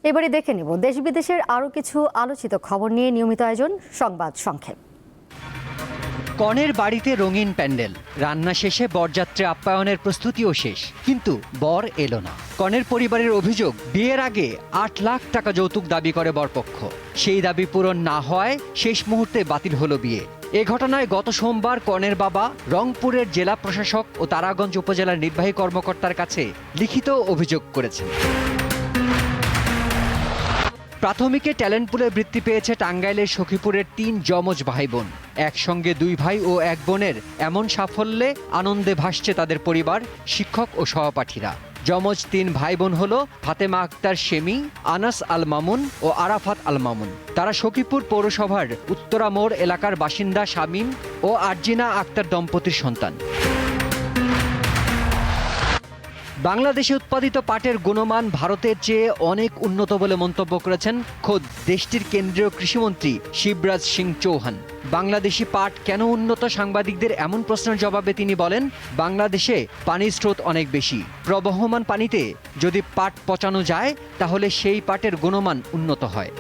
এবারে দেখে নেব দেশ বিদেশের আরও কিছু আলোচিত খবর নিয়ে নিয়মিত আয়োজন সংবাদ সংক্ষেপ। কনের বাড়িতে রঙিন প্যান্ডেল, রান্না শেষে বরযাত্রী আপ্যায়নের প্রস্তুতিও শেষ, কিন্তু বর এলো না। কনের পরিবারের অভিযোগ, বিয়ের আগে ৮ লাখ টাকা যৌতুক দাবি করে বরপক্ষ। সেই দাবি পূরণ না হওয়ায় শেষ মুহূর্তে বাতিল হলো বিয়ে। এ ঘটনায় গত সোমবার কনের বাবা রংপুরের জেলা প্রশাসক ও তারাগঞ্জ উপজেলার নির্বাহী কর্মকর্তার কাছে লিখিত অভিযোগ করেছেন। প্রাথমিকে ট্যালেন্ট পুলে বৃত্তি পেয়েছে টাঙ্গাইলের সখীপুরের ৩ যমজ ভাই বোন। একসঙ্গে 2 ভাই ও 1 বোনের এমন সাফল্যে আনন্দে ভাসছে তাদের পরিবার, শিক্ষক ও সহপাঠীরা। যমজ 3 ভাই বোন হলো ফাতেমা আক্তার শেমি, আনাস আল মামুন ও আরাফাত আল মামুন। তারা সখীপুর পৌরসভার উত্তরা মোড় এলাকার বাসিন্দা শামীম ও আরজিনা আক্তার দম্পতির সন্তান। বাংলাদেশে উৎপাদিত পাটের গুণমান ভারতের চেয়ে অনেক উন্নত বলে মন্তব্য করেছেন খোদ দেশটির কেন্দ্রীয় কৃষিমন্ত্রী শিবরাজ সিং চৌহান। বাংলাদেশি পাট কেন উন্নত? সাংবাদিকদের এমন প্রশ্নের জবাবে তিনি বলেন, বাংলাদেশে পানির স্রোত অনেক বেশি। প্রবহমান পানিতে যদি পাট পচানো যায় তাহলে সেই পাটের গুণমান উন্নত হয়।